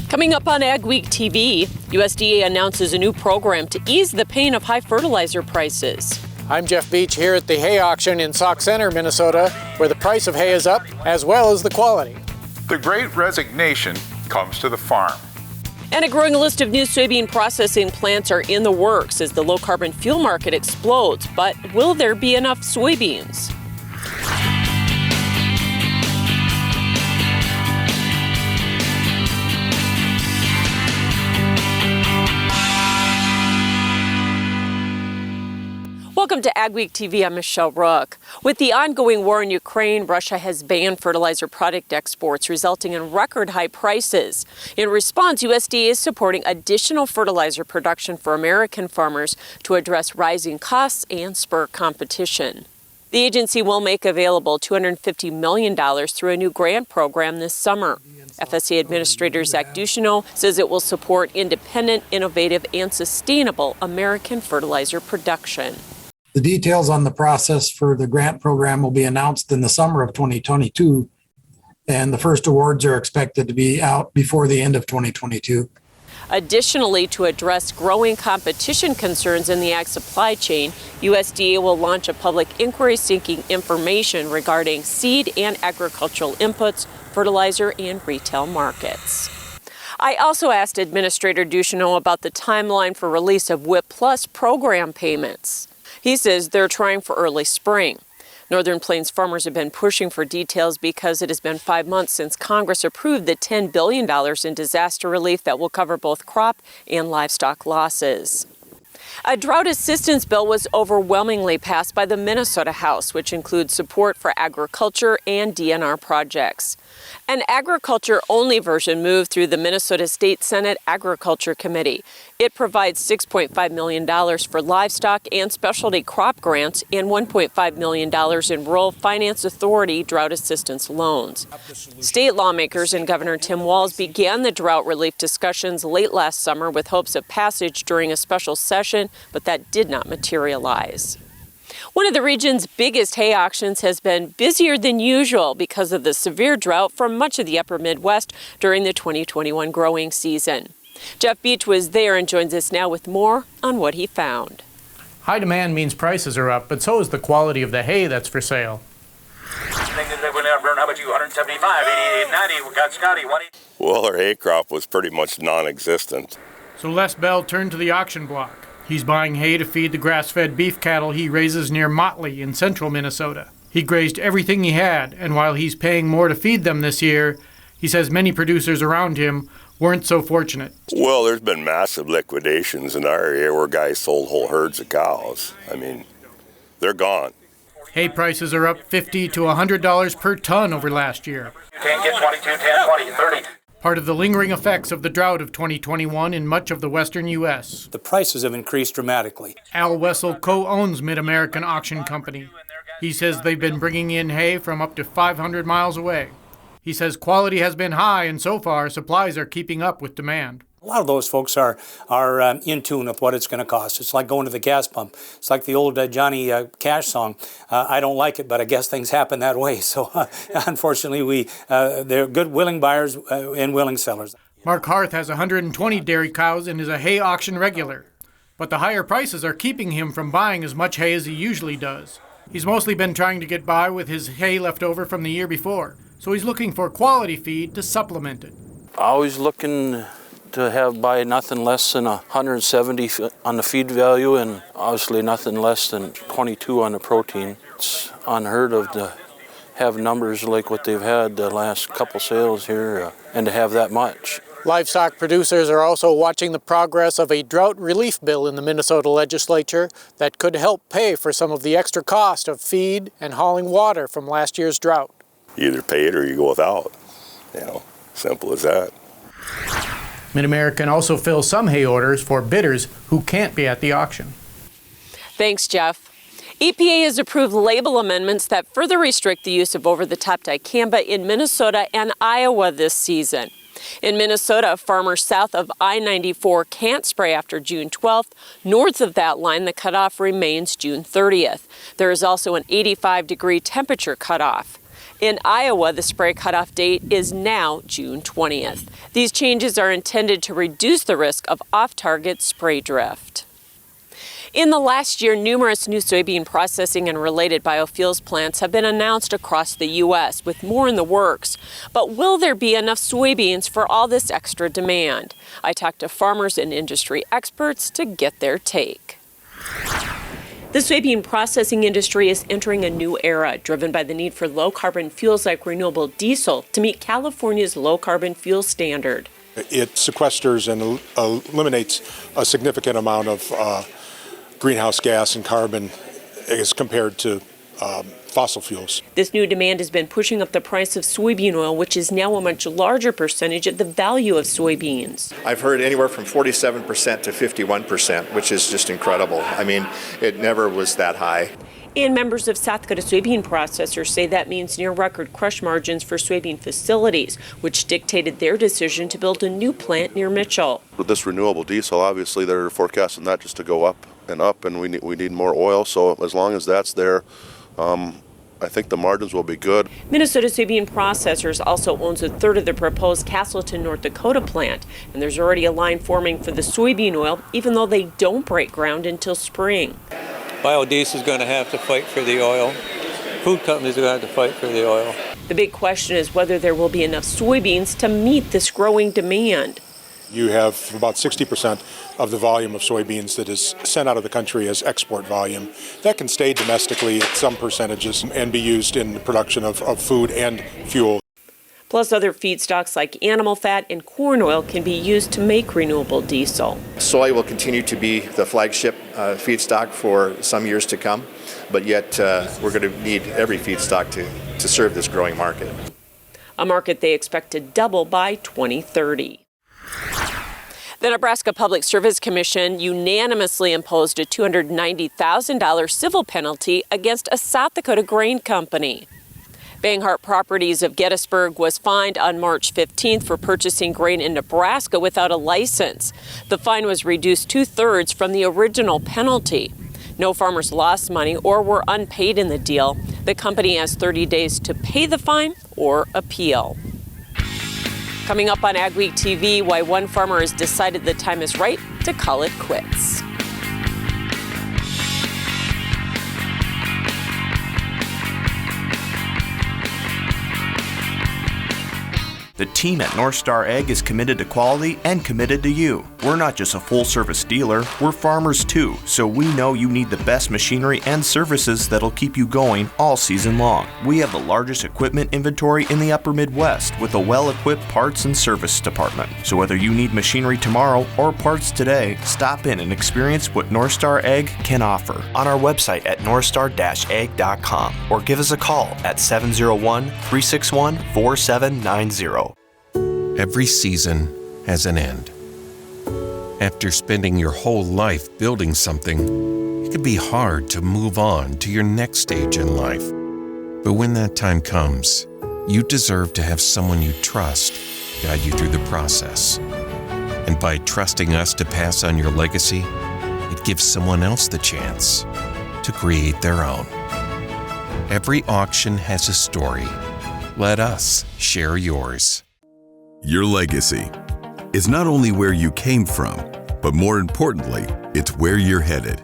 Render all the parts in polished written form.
Coming up on AGWEEK TV, USDA announces a new program to ease the pain of high fertilizer prices. I'm Jeff Beach here at the hay auction in Sauk Center, Minnesota, where the price of hay is up as well as the quality. The Great Resignation comes to the farm. And a growing list of new soybean processing plants are in the works as the low-carbon fuel market explodes. But will there be enough soybeans? Welcome to AGWEEK TV. I'm Michelle Rook. With the ongoing war in Ukraine, Russia has banned fertilizer product exports, resulting in record high prices. In response, USDA is supporting additional fertilizer production for American farmers to address rising costs and spur competition. The agency will make available $250 million through a new grant program this summer. FSA Administrator Zach Ducheneau says it will support independent, innovative, and sustainable American fertilizer production. The details on the process for the grant program will be announced in the summer of 2022, and the first awards are expected to be out before the end of 2022. Additionally, to address growing competition concerns in the ag supply chain, USDA will launch a public inquiry seeking information regarding seed and agricultural inputs, fertilizer, and retail markets. I also asked Administrator Ducheneau about the timeline for release of WIP Plus program payments. He says they're trying for early spring. Northern Plains farmers have been pushing for details because it has been 5 months since Congress approved the $10 billion in disaster relief that will cover both crop and livestock losses. A drought assistance bill was overwhelmingly passed by the Minnesota House, which includes support for agriculture and DNR projects. An agriculture-only version moved through the Minnesota State Senate Agriculture Committee. It provides $6.5 million for livestock and specialty crop grants and $1.5 million in Rural Finance Authority drought assistance loans. State lawmakers and Governor Tim Walz began the drought relief discussions late last summer with hopes of passage during a special session, but that did not materialize. One of the region's biggest hay auctions has been busier than usual because of the severe drought for much of the upper Midwest during the 2021 growing season. Jeff Beach was there and joins us now with more on what he found. High demand means prices are up, but so is the quality of the hay that's for sale. How about you? 175, 88, 90. We got Scotty. Well, our hay crop was pretty much non-existent. So Les Bell turned to the auction block. He's buying hay to feed the grass-fed beef cattle he raises near Motley in central Minnesota. He grazed everything he had, and while he's paying more to feed them this year, he says many producers around him weren't so fortunate. Well, there's been massive liquidations in our area where guys sold whole herds of cows. I mean, they're gone. Hay prices are up $50 to $100 per ton over last year. 10, get 22, 10, 20, 30. Part of the lingering effects of the drought of 2021 in much of the western U.S. The prices have increased dramatically. Al Wessel co-owns Mid-American Auction Company. He says they've been bringing in hay from up to 500 miles away. He says quality has been high, and so far supplies are keeping up with demand. A lot of those folks are in tune with what it's going to cost. It's like going to the gas pump. It's like the old Johnny Cash song. I don't like it, but I guess things happen that way. So unfortunately, they're good willing buyers and willing sellers. Mark Harth has 120 dairy cows and is a hay auction regular. But the higher prices are keeping him from buying as much hay as he usually does. He's mostly been trying to get by with his hay left over from the year before. So he's looking for quality feed to supplement it. Always looking to buy nothing less than 170 on the feed value and obviously nothing less than 22 on the protein. It's unheard of to have numbers like what they've had the last couple sales here and to have that much. Livestock producers are also watching the progress of a drought relief bill in the Minnesota legislature that could help pay for some of the extra cost of feed and hauling water from last year's drought. You either pay it or you go without. Simple as that. Mid-American also fills some hay orders for bidders who can't be at the auction. Thanks, Jeff. EPA has approved label amendments that further restrict the use of over-the-top dicamba in Minnesota and Iowa this season. In Minnesota, farmers south of I-94 can't spray after June 12th. North of that line, the cutoff remains June 30th. There is also an 85-degree temperature cutoff. In Iowa, the spray cutoff date is now June 20th. These changes are intended to reduce the risk of off-target spray drift. In the last year, numerous new soybean processing and related biofuels plants have been announced across the U.S., with more in the works. But will there be enough soybeans for all this extra demand? I talked to farmers and industry experts to get their take. The soybean processing industry is entering a new era, driven by the need for low-carbon fuels like renewable diesel to meet California's low-carbon fuel standard. It sequesters and eliminates a significant amount of greenhouse gas and carbon as compared to fossil fuels. This new demand has been pushing up the price of soybean oil, which is now a much larger percentage of the value of soybeans. I've heard anywhere from 47% to 51%, which is just incredible. I mean, it never was that high. And members of South Dakota soybean processors say that means near record crush margins for soybean facilities, which dictated their decision to build a new plant near Mitchell. With this renewable diesel, obviously they're forecasting that just to go up, and we need more oil. So as long as that's there, I think the margins will be good. Minnesota Soybean Processors also owns a third of the proposed Castleton, North Dakota plant, and there's already a line forming for the soybean oil, even though they don't break ground until spring. Biodiesel is going to have to fight for the oil. Food companies are going to have to fight for the oil. The big question is whether there will be enough soybeans to meet this growing demand. You have about 60% of the volume of soybeans that is sent out of the country as export volume. That can stay domestically at some percentages and be used in the production of food and fuel. Plus, other feedstocks like animal fat and corn oil can be used to make renewable diesel. Soy will continue to be the flagship feedstock for some years to come, but yet we're going to need every feedstock to serve this growing market. A market they expect to double by 2030. The Nebraska Public Service Commission unanimously imposed a $290,000 civil penalty against a South Dakota grain company. Banghart Properties of Gettysburg was fined on March 15th for purchasing grain in Nebraska without a license. The fine was reduced 2/3 from the original penalty. No farmers lost money or were unpaid in the deal. The company has 30 days to pay the fine or appeal. Coming up on AgWeek TV, why one farmer has decided the time is right to call it quits. The team at North Star Ag is committed to quality and committed to you. We're not just a full-service dealer, we're farmers too, so we know you need the best machinery and services that'll keep you going all season long. We have the largest equipment inventory in the upper Midwest with a well-equipped parts and service department. So whether you need machinery tomorrow or parts today, stop in and experience what North Star Ag can offer on our website at northstar-ag.com or give us a call at 701-361-4790. Every season has an end. After spending your whole life building something, it can be hard to move on to your next stage in life. But when that time comes, you deserve to have someone you trust guide you through the process. And by trusting us to pass on your legacy, it gives someone else the chance to create their own. Every auction has a story. Let us share yours. Your legacy is not only where you came from, but more importantly, it's where you're headed.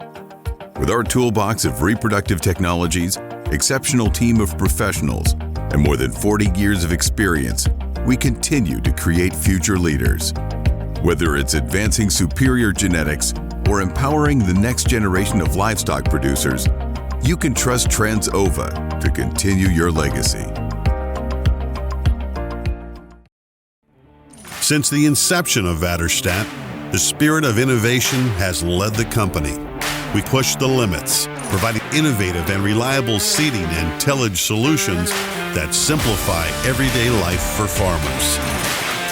With our toolbox of reproductive technologies, exceptional team of professionals, and more than 40 years of experience, we continue to create future leaders. Whether it's advancing superior genetics or empowering the next generation of livestock producers, you can trust Transova to continue your legacy. Since the inception of Vaderstad, the spirit of innovation has led the company. We push the limits, providing innovative and reliable seeding and tillage solutions that simplify everyday life for farmers.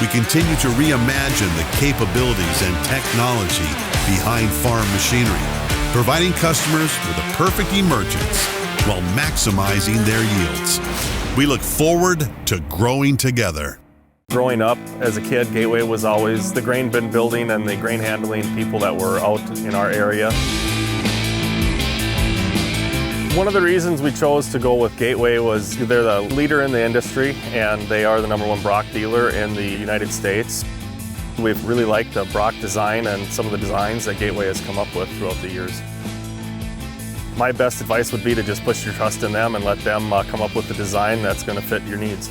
We continue to reimagine the capabilities and technology behind farm machinery, providing customers with a perfect emergence while maximizing their yields. We look forward to growing together. Growing up as a kid, Gateway was always the grain bin building and the grain handling people that were out in our area. One of the reasons we chose to go with Gateway was they're the leader in the industry and they are the #1 Brock dealer in the United States. We've really liked the Brock design and some of the designs that Gateway has come up with throughout the years. My best advice would be to just put your trust in them and let them come up with the design that's going to fit your needs.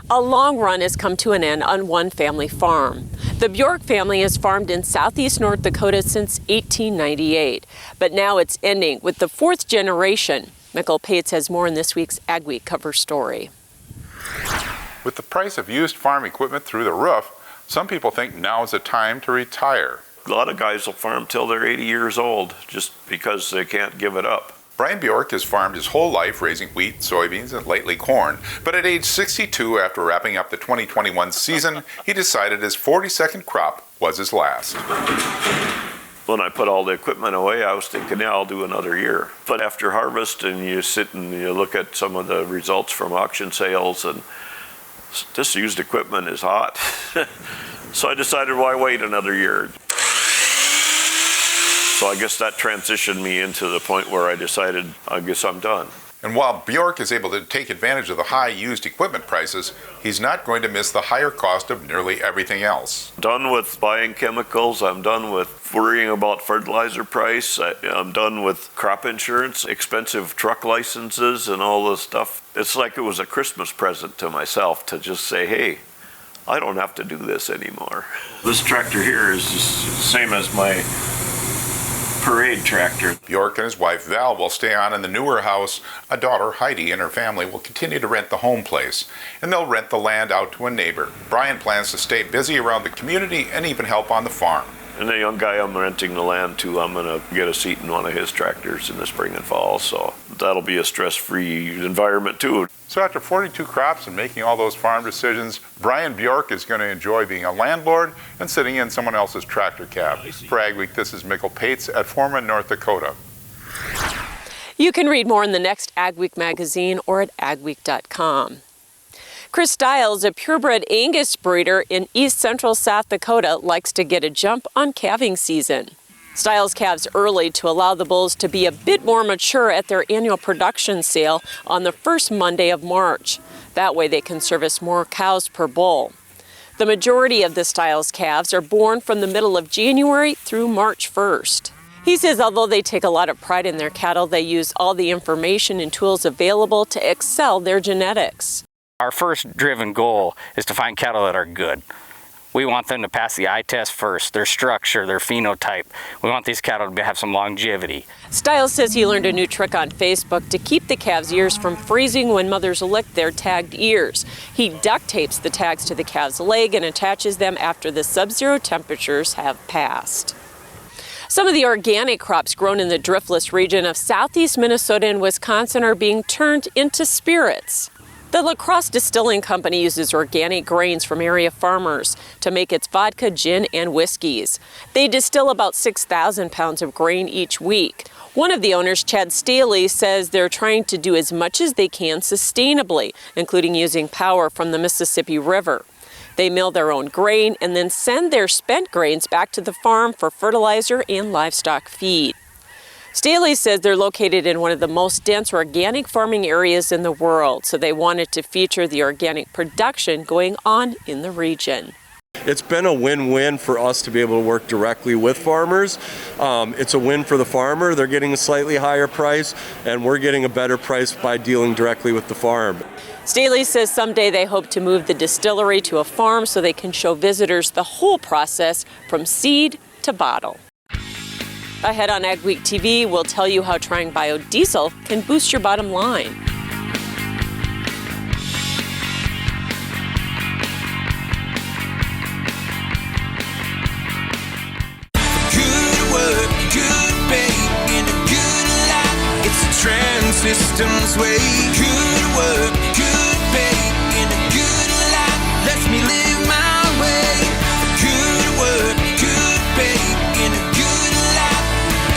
A long run has come to an end on one family farm. The Bjork family has farmed in southeast North Dakota since 1898, but now it's ending with the 4th generation. Mikkel Pates has more in this week's AgWeek cover story. With the price of used farm equipment through the roof, some people think now is the time to retire. A lot of guys will farm till they're 80 years old just because they can't give it up. Brian Bjork has farmed his whole life raising wheat, soybeans, and lately corn. But at age 62, after wrapping up the 2021 season, he decided his 42nd crop was his last. When I put all the equipment away, I was thinking, yeah, I'll do another year. But after harvest and you sit and you look at some of the results from auction sales, and this used equipment is hot. So I decided, why wait another year? So I guess that transitioned me into the point where I decided, I guess I'm done. And while Bjork is able to take advantage of the high used equipment prices, he's not going to miss the higher cost of nearly everything else. Done with buying chemicals. I'm done with worrying about fertilizer price. I'm done with crop insurance, expensive truck licenses, and all this stuff. It's like it was a Christmas present to myself to just say, hey, I don't have to do this anymore. This tractor here is just the same as my parade tractor. Bjork and his wife Val will stay on in the newer house. A daughter, Heidi, and her family will continue to rent the home place, and they'll rent the land out to a neighbor. Brian plans to stay busy around the community and even help on the farm. And the young guy I'm renting the land to, I'm going to get a seat in one of his tractors in the spring and fall, so that'll be a stress-free environment too. So after 42 crops and making all those farm decisions, Brian Bjork is going to enjoy being a landlord and sitting in someone else's tractor cab. For AgWeek, this is Mikkel Pates at Foreman, North Dakota. You can read more in the next AgWeek magazine or at agweek.com. Chris Stiles, a purebred Angus breeder in east central South Dakota, likes to get a jump on calving season. Stiles calves early to allow the bulls to be a bit more mature at their annual production sale on the first Monday of March. That way they can service more cows per bull. The majority of the Stiles calves are born from the middle of January through March 1st. He says although they take a lot of pride in their cattle, they use all the information and tools available to excel their genetics. Our first driven goal is to find cattle that are good. We want them to pass the eye test first, their structure, their phenotype. We want these cattle to have some longevity. Stiles says he learned a new trick on Facebook to keep the calves' ears from freezing when mothers lick their tagged ears. He duct tapes the tags to the calf's leg and attaches them after the sub-zero temperatures have passed. Some of the organic crops grown in the driftless region of southeast Minnesota and Wisconsin are being turned into spirits. The La Crosse Distilling Company uses organic grains from area farmers to make its vodka, gin, and whiskeys. They distill about 6,000 pounds of grain each week. One of the owners, Chad Staley, says they're trying to do as much as they can sustainably, including using power from the Mississippi River. They mill their own grain and then send their spent grains back to the farm for fertilizer and livestock feed. Staley says they're located in one of the most dense organic farming areas in the world, so they wanted to feature the organic production going on in the region. It's been a win-win for us to be able to work directly with farmers. It's a win for the farmer. They're getting a slightly higher price, and we're getting a better price by dealing directly with the farm. Staley says someday they hope to move the distillery to a farm so they can show visitors the whole process from seed to bottle. Ahead on AgWeek TV, we'll tell you how trying biodiesel can boost your bottom line. Good work, good pay, and a good life. It's a Trans Systems way. Good work, good pay, and a good life. Lets me live my way. Good work, good pay, and a good life.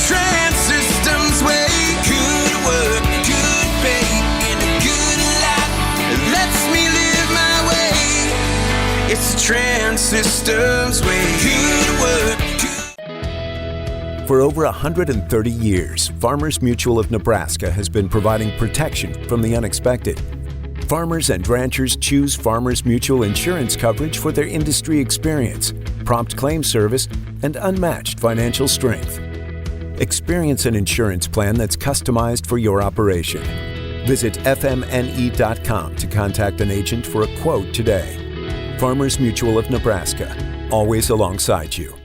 Trans Systems way. Good work, good pay, and a good life. It lets me live my way. It's the Trans Systems way. Good work. For over 130 years, Farmers Mutual of Nebraska has been providing protection from the unexpected. Farmers and ranchers choose Farmers Mutual insurance coverage for their industry experience, prompt claim service, and unmatched financial strength. Experience an insurance plan that's customized for your operation. Visit fmne.com to contact an agent for a quote today. Farmers Mutual of Nebraska, always alongside you.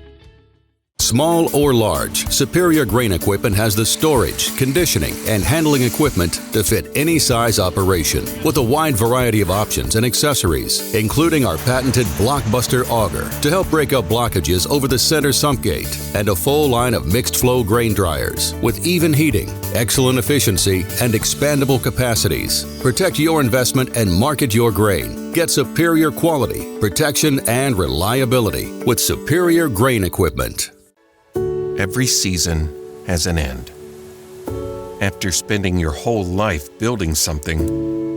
Small or large, Superior Grain Equipment has the storage, conditioning, and handling equipment to fit any size operation with a wide variety of options and accessories, including our patented Blockbuster auger to help break up blockages over the center sump gate, and a full line of mixed flow grain dryers with even heating, excellent efficiency, and expandable capacities. Protect your investment and market your grain. Get superior quality, protection, and reliability with Superior Grain Equipment. Every season has an end. After spending your whole life building something,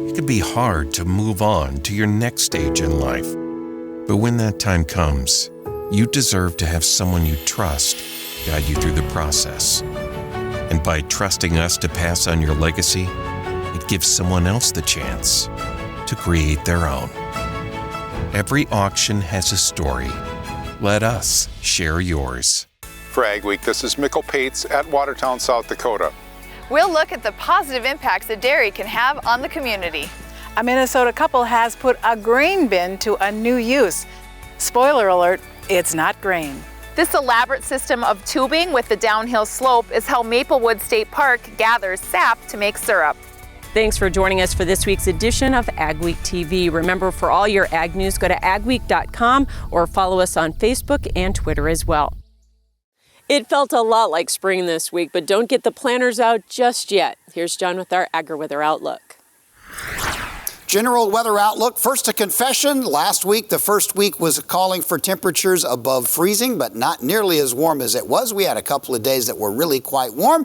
it can be hard to move on to your next stage in life. But when that time comes, you deserve to have someone you trust guide you through the process. And by trusting us to pass on your legacy, it gives someone else the chance to create their own. Every auction has a story. Let us share yours. For AGWEEK, this is Mikkel Pates at Watertown, South Dakota. We'll look at the positive impacts that dairy can have on the community. A Minnesota couple has put a grain bin to a new use. Spoiler alert, it's not grain. This elaborate system of tubing with the downhill slope is how Maplewood State Park gathers sap to make syrup. Thanks for joining us for this week's edition of AgWeek TV. Remember, for all your ag news, go to agweek.com or follow us on Facebook and Twitter as well. It felt a lot like spring this week, but don't get the planters out just yet. Here's John with our AgriWeather Outlook. General weather outlook. First, a confession. Last week, the first week was calling for temperatures above freezing, but not nearly as warm as it was. We had a couple of days that were really quite warm.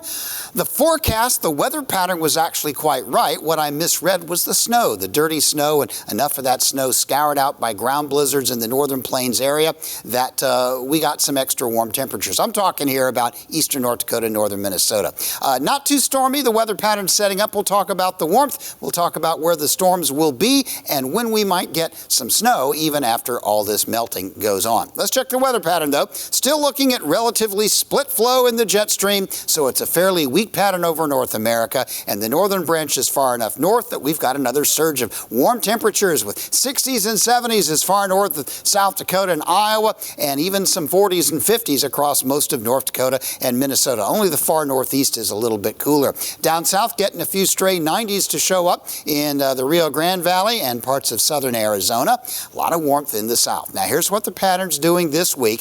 The forecast, the weather pattern was actually quite right. What I misread was the snow, the dirty snow, and enough of that snow scoured out by ground blizzards in the northern plains area that we got some extra warm temperatures. I'm talking here about eastern North Dakota, northern Minnesota. Not too stormy. The weather pattern setting up. We'll talk about the warmth. We'll talk about where the storms will be and when we might get some snow even after all this melting goes on. Let's check the weather pattern though. Still looking at relatively split flow in the jet stream, so it's a fairly weak pattern over North America, and the northern branch is far enough north that we've got another surge of warm temperatures with 60s and 70s as far north as South Dakota and Iowa, and even some 40s and 50s across most of North Dakota and Minnesota. Only the far northeast is a little bit cooler. Down south, getting a few stray 90s to show up in the Rio Grande Valley and parts of southern Arizona. A lot of warmth in the south. Now here's what the pattern's doing this week.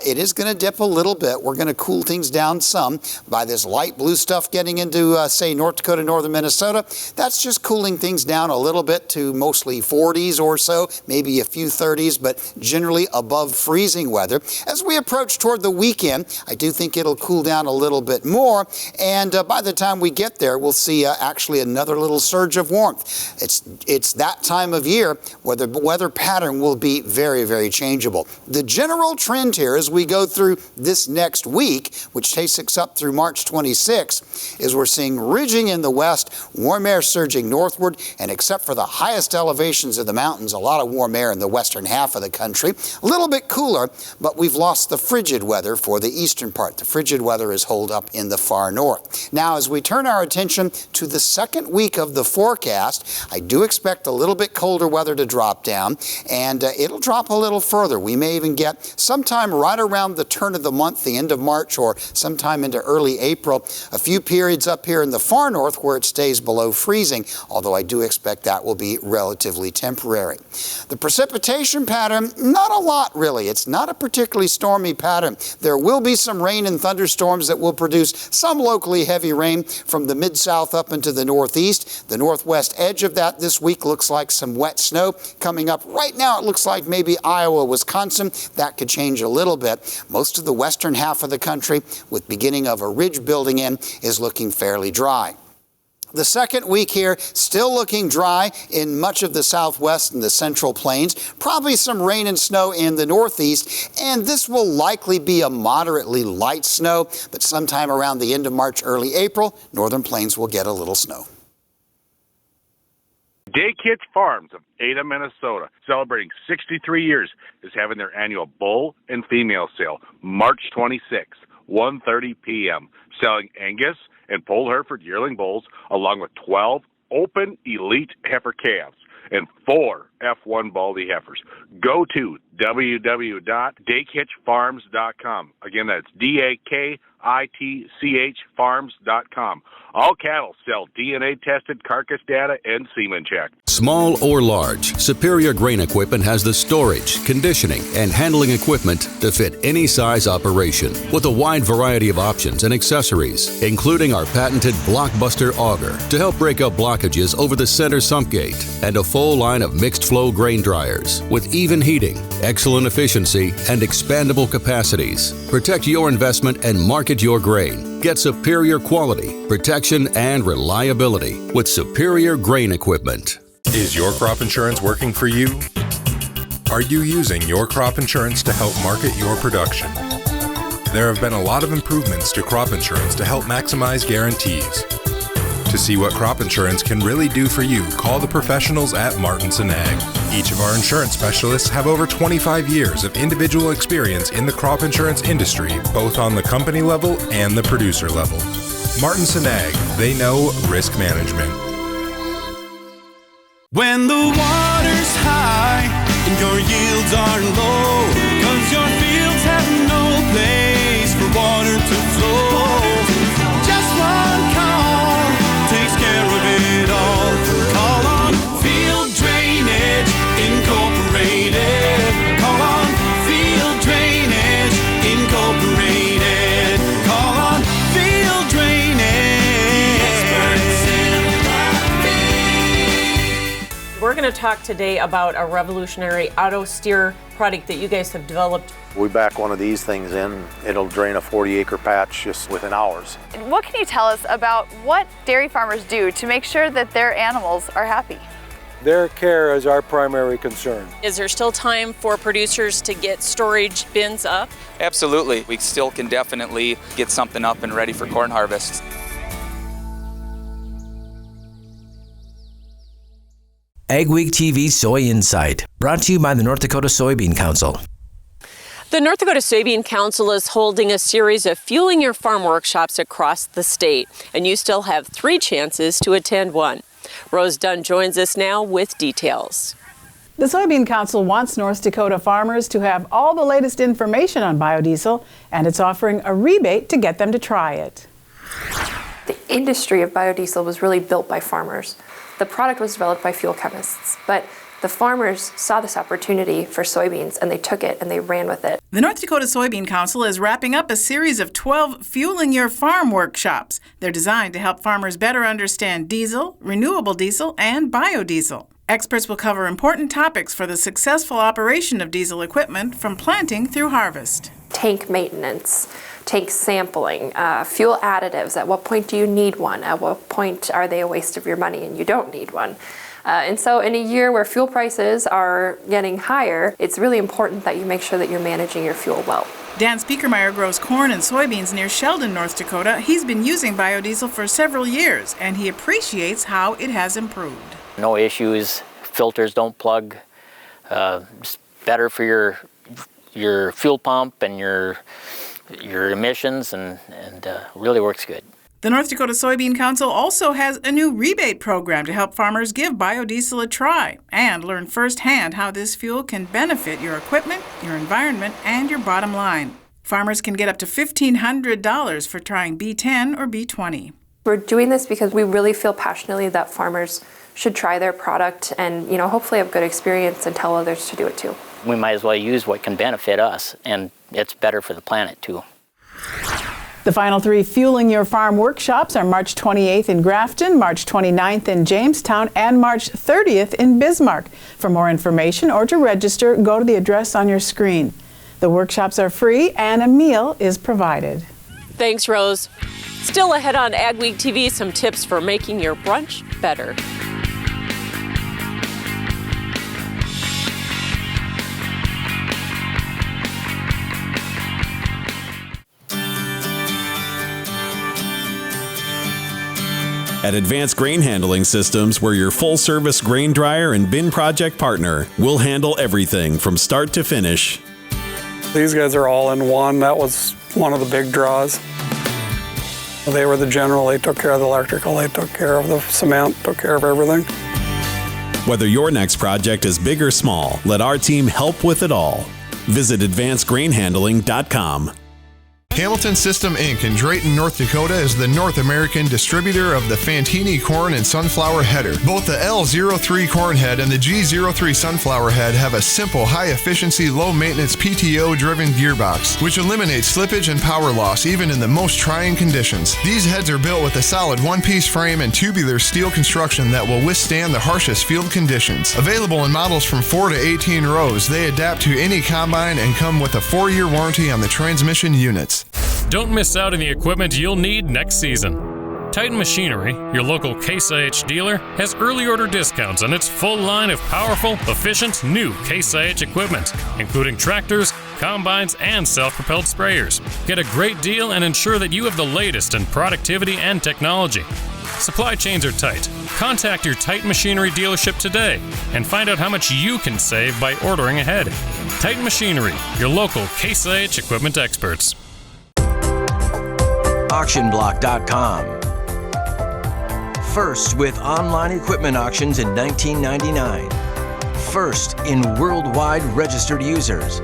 It is going to dip a little bit. We're going to cool things down some by this light blue stuff getting into, say, North Dakota, northern Minnesota. That's just cooling things down a little bit to mostly 40s or so, maybe a few 30s, but generally above freezing weather. As we approach toward the weekend, I do think it'll cool down a little bit more, and by the time we get there, we'll see actually another little surge of warmth. It's that time of year where the weather pattern will be very, very changeable. The general trend here as we go through this next week, which takes us up through March 26, is we're seeing ridging in the west, warm air surging northward, and except for the highest elevations of the mountains, a lot of warm air in the western half of the country. A little bit cooler, but we've lost the frigid weather for the eastern part. The frigid weather is holed up in the far north. Now, as we turn our attention to the second week of the forecast, I do expect a little bit colder weather to drop down, and it'll drop a little further. We may even get sometime right around the turn of the month, the end of March, or sometime into early April, a few periods up here in the far north where it stays below freezing, although I do expect that will be relatively temporary. The precipitation pattern, not a lot really. It's not a particularly stormy pattern. There will be some rain and thunderstorms that will produce some locally heavy rain from the mid-south up into the northeast. The northwest edge of that this week looks like some wet snow coming up. Right now it looks like maybe Iowa, Wisconsin. That could change a little bit. Most of the western half of the country, with beginning of a ridge building in, is looking fairly dry. The second week here, still looking dry in much of the southwest and the central plains. Probably some rain and snow in the northeast, and this will likely be a moderately light snow, but sometime around the end of March, early April, northern plains will get a little snow. Day Kitch Farms of Ada, Minnesota, celebrating 63 years, is having their annual bull and female sale March 26th, 1:30 p.m., selling Angus and Pole Hereford yearling bulls, along with 12 open elite heifer calves and 4 F1 baldy heifers. Go to www.daykitchfarms.com. Again, that's DAKITCH farms.com. All cattle sell DNA-tested carcass data and semen check. Small or large, Superior Grain Equipment has the storage, conditioning, and handling equipment to fit any size operation with a wide variety of options and accessories, including our patented Blockbuster auger to help break up blockages over the center sump gate, and a full line of mixed flow grain dryers with even heating, excellent efficiency, and expandable capacities. Protect your investment and market your grain. Get superior quality, protection, and reliability with Superior Grain Equipment. Is your crop insurance working for you? Are you using your crop insurance to help market your production? There have been a lot of improvements to crop insurance to help maximize guarantees. To see what crop insurance can really do for you, call the professionals at Martins & Ag. Each of our insurance specialists have over 25 years of individual experience in the crop insurance industry, both on the company level and the producer level. Martins & Ag, they know risk management. When the water's high and your yields are low, 'cause your fields have no place for water to flow, just one call takes care of it all. Call on Field Drainage Incorporated. Call on Field Drainage Incorporated. Call on Field Drainage. Experts in We're going to talk today about a revolutionary auto steer product that you guys have developed. We back one of these things in, it'll drain a 40-acre patch just within hours. What can you tell us about what dairy farmers do to make sure that their animals are happy? Their care is our primary concern. Is there still time for producers to get storage bins up? Absolutely. We still can definitely get something up and ready for corn harvest. AGWEEK TV Soy Insight, brought to you by the North Dakota Soybean Council. The North Dakota Soybean Council is holding a series of Fueling Your Farm workshops across the state, and you still have 3 chances to attend one. Rose Dunn joins us now with details. The Soybean Council wants North Dakota farmers to have all the latest information on biodiesel, and it's offering a rebate to get them to try it. The industry of biodiesel was really built by farmers. The product was developed by fuel chemists, but the farmers saw this opportunity for soybeans and they took it and they ran with it. The North Dakota Soybean Council is wrapping up a series of 12 Fueling Your Farm workshops. They're designed to help farmers better understand diesel, renewable diesel, and biodiesel. Experts will cover important topics for the successful operation of diesel equipment from planting through harvest. Tank maintenance, tank sampling, fuel additives. At what point do you need one? At what point are they a waste of your money and you don't need one? And so in a year where fuel prices are getting higher, it's really important that you make sure that you're managing your fuel well. Dan Speakermeyer grows corn and soybeans near Sheldon, North Dakota. He's been using biodiesel for several years, and he appreciates how it has improved. No issues, filters don't plug, just better for your fuel pump and your emissions, and really works good. The North Dakota Soybean Council also has a new rebate program to help farmers give biodiesel a try and learn firsthand how this fuel can benefit your equipment, your environment, and your bottom line. Farmers can get up to $1,500 for trying B10 or B20. We're doing this because we really feel passionately that farmers should try their product and, hopefully have good experience and tell others to do it too. We might as well use what can benefit us, and it's better for the planet too. The final 3 Fueling Your Farm workshops are March 28th in Grafton, March 29th in Jamestown, and March 30th in Bismarck. For more information or to register, go to the address on your screen. The workshops are free and a meal is provided. Thanks, Rose. Still ahead on AgWeek TV, some tips for making your brunch better. At Advanced Grain Handling Systems, we're your full-service grain dryer and bin project partner. We'll handle everything from start to finish. These guys are all in one. That was one of the big draws. They were the general. They took care of the electrical. They took care of the cement, took care of everything. Whether your next project is big or small, let our team help with it all. Visit advancedgrainhandling.com. Hamilton System Inc. in Drayton, North Dakota is the North American distributor of the Fantini corn and sunflower header. Both the L03 corn head and the G03 sunflower head have a simple, high-efficiency, low-maintenance PTO-driven gearbox, which eliminates slippage and power loss even in the most trying conditions. These heads are built with a solid one-piece frame and tubular steel construction that will withstand the harshest field conditions. Available in models from 4 to 18 rows, they adapt to any combine and come with a 4-year warranty on the transmission units. Don't miss out on the equipment you'll need next season. Titan Machinery, your local Case IH dealer, has early order discounts on its full line of powerful, efficient, new Case IH equipment, including tractors, combines, and self-propelled sprayers. Get a great deal and ensure that you have the latest in productivity and technology. Supply chains are tight. Contact your Titan Machinery dealership today and find out how much you can save by ordering ahead. Titan Machinery, your local Case IH equipment experts. AuctionBlock.com. First with online equipment auctions in 1999. First in worldwide registered users.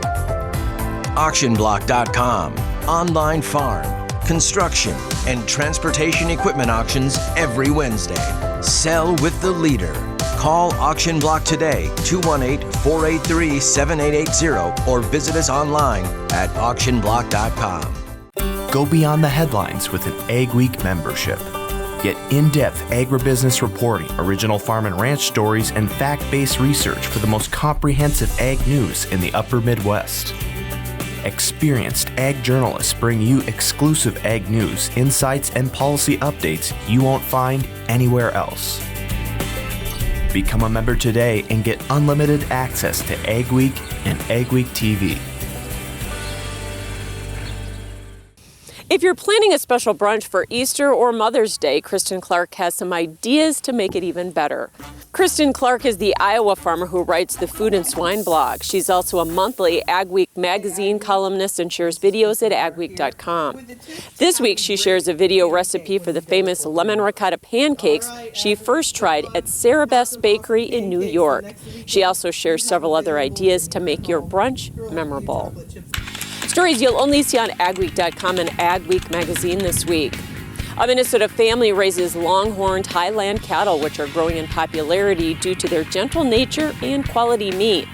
AuctionBlock.com. Online farm, construction, and transportation equipment auctions every Wednesday. Sell with the leader. Call Auction Block today, 218-483-7880, or visit us online at AuctionBlock.com. Go beyond the headlines with an AgWeek membership. Get in-depth agribusiness reporting, original farm and ranch stories, and fact-based research for the most comprehensive ag news in the upper Midwest. Experienced ag journalists bring you exclusive ag news, insights, and policy updates you won't find anywhere else. Become a member today and get unlimited access to AgWeek and AgWeek TV. If you're planning a special brunch for Easter or Mother's Day, Kristen Clark has some ideas to make it even better. Kristen Clark is the Iowa farmer who writes the Food and Swine blog. She's also a monthly AgWeek magazine columnist and shares videos at agweek.com. This week, she shares a video recipe for the famous lemon ricotta pancakes she first tried at Sarah Beth's Bakery in New York. She also shares several other ideas to make your brunch memorable. Stories you'll only see on agweek.com and AgWeek magazine this week. A Minnesota family raises longhorned Highland cattle, which are growing in popularity due to their gentle nature and quality meat.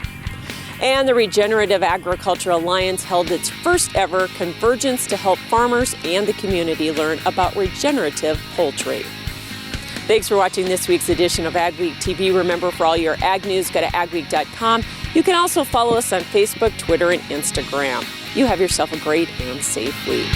And the Regenerative Agriculture Alliance held its first ever convergence to help farmers and the community learn about regenerative poultry. Thanks for watching this week's edition of AgWeek TV. Remember, for all your ag news, go to agweek.com. You can also follow us on Facebook, Twitter, and Instagram. You have yourself a great and safe week.